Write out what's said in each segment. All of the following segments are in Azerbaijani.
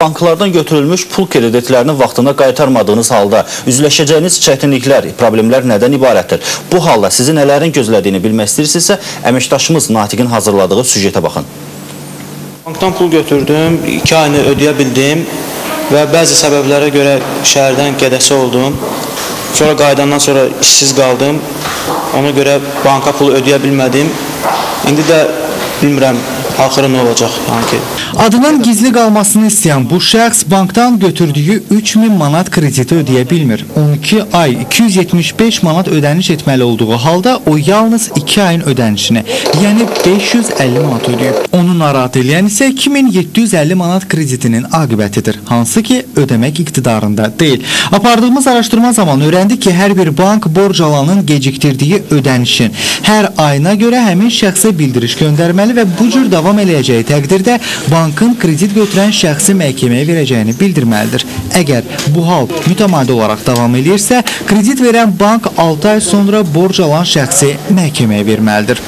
banklardan götürülmüş pul kreditlərini vaxtında qaytarmadığınız halda üzləşəcəyiniz çətinliklər, problemlər nədən ibarətdir? Bu halda sizi nələrin gözlədiyini bilmək istəyirsinizsə, əməkdaşımız Natiqin hazırladığı süjetə baxın. Bankdan pul götürdüm, 2 ayını ödəyə bildim və bəzi səbəblərə görə şəhərdən qədəsi oldum. Sonra qaydandan sonra işsiz qaldım. Ona görə banka pulu ödəyə bilmədim. İndi də bilmirəm, axırı nə olacaq? Adının gizli qalmasını istəyən bu şəxs bankdan götürdüyü 3000 manat krediti ödəyə bilmir. 12 ay 275 manat ödəniş etməli olduğu halda o yalnız 2 ayın ödənişini, yəni 550 manat ödəyib. Onu narahat edən isə 2750 manat kreditinin aqibətidir, hansı ki ödəmək iqtidarında deyil. Apardığımız araşdırma zamanı öyrəndik ki, hər bir bank borc alanın gecikdirdiyi ödənişin hər ayına görə həmin şəxsə bildiriş göndərməli və bu cür davam eləyəcəyi təqdirdə bankın kredit götürən şəxsi məhkəməyə verəcəyini bildirməlidir. Əgər bu hal mütəmadi olaraq davam edirsə, kredit verən bank 6 ay sonra borc alan şəxsi məhkəməyə verməlidir.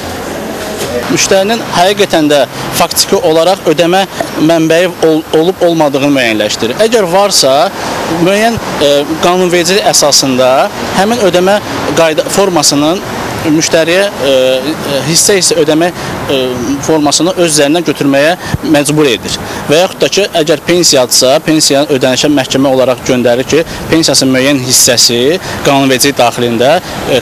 Müştərinin həqiqətən də faktiki olaraq ödəmə mənbəyi olub-olmadığını müəyyənləşdirir. Əgər varsa, müəyyən qanunvericilik əsasında həmin ödəmə formasının müştəriyə hissə ödəmə formasını öz üzərindən götürməyə məcbur edir. Və yaxud da ki, əgər pensiyadırsa, pensiyanın ödənişə məhkəmə olaraq göndərir ki, pensiyasının müəyyən hissəsi qanunvericilik daxilində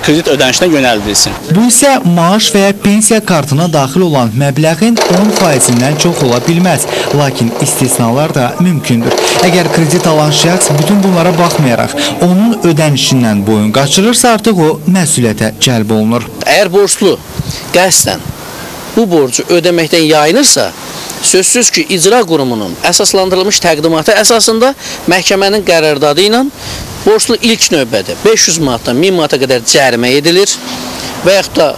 kredit ödənişinə yönəldilsin. Bu isə maaş və ya pensiya kartına daxil olan məbləğin 10%-dən çox ola bilməz, lakin istisnalar da mümkündür. Əgər kredit alan şəxs bütün bunlara baxmayaraq onun ödənişindən boyun qaçırırsa, artıq o məsuliyyətə cəlb olunur. Əgər borclu qəsdən bu borcu ödəməkdən yayınırsa, sözsüz ki, icra qurumunun əsaslandırılmış təqdimatı əsasında məhkəmənin qərardadı ilə borclu ilk növbədə 500 manatdan 1000 manata qədər cərimə edilir və yaxud da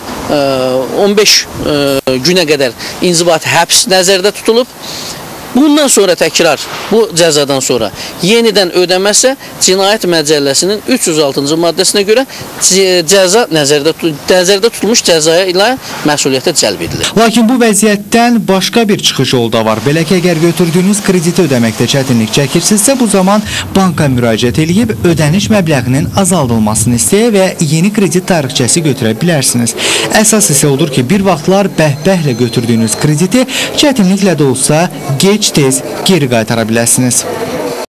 15 günə qədər inzibati həbs nəzərdə tutulub. Bundan sonra təkrar, bu cəzadan sonra yenidən ödəməsə, Cinayət Məcəlləsinin 306-cı maddəsinə görə cəza nəzərdə tutulmuş cəzaya ilə məsuliyyətə cəlb edilir. Lakin bu vəziyyətdən başqa bir çıxış yolu da var. Belə ki, əgər götürdüyünüz krediti ödəməkdə çətinlik çəkirsinizsə, bu zaman banka müraciət edib ödəniş məbləğinin azaldılmasını istəyə və yeni kredit tarixçəsi götürə bilərsiniz. Əsas isə odur ki, bir vaxtlar bəhbəhlə götürdüyünüz krediti çətinliklə də olsa tez geri qaytara biləsiniz.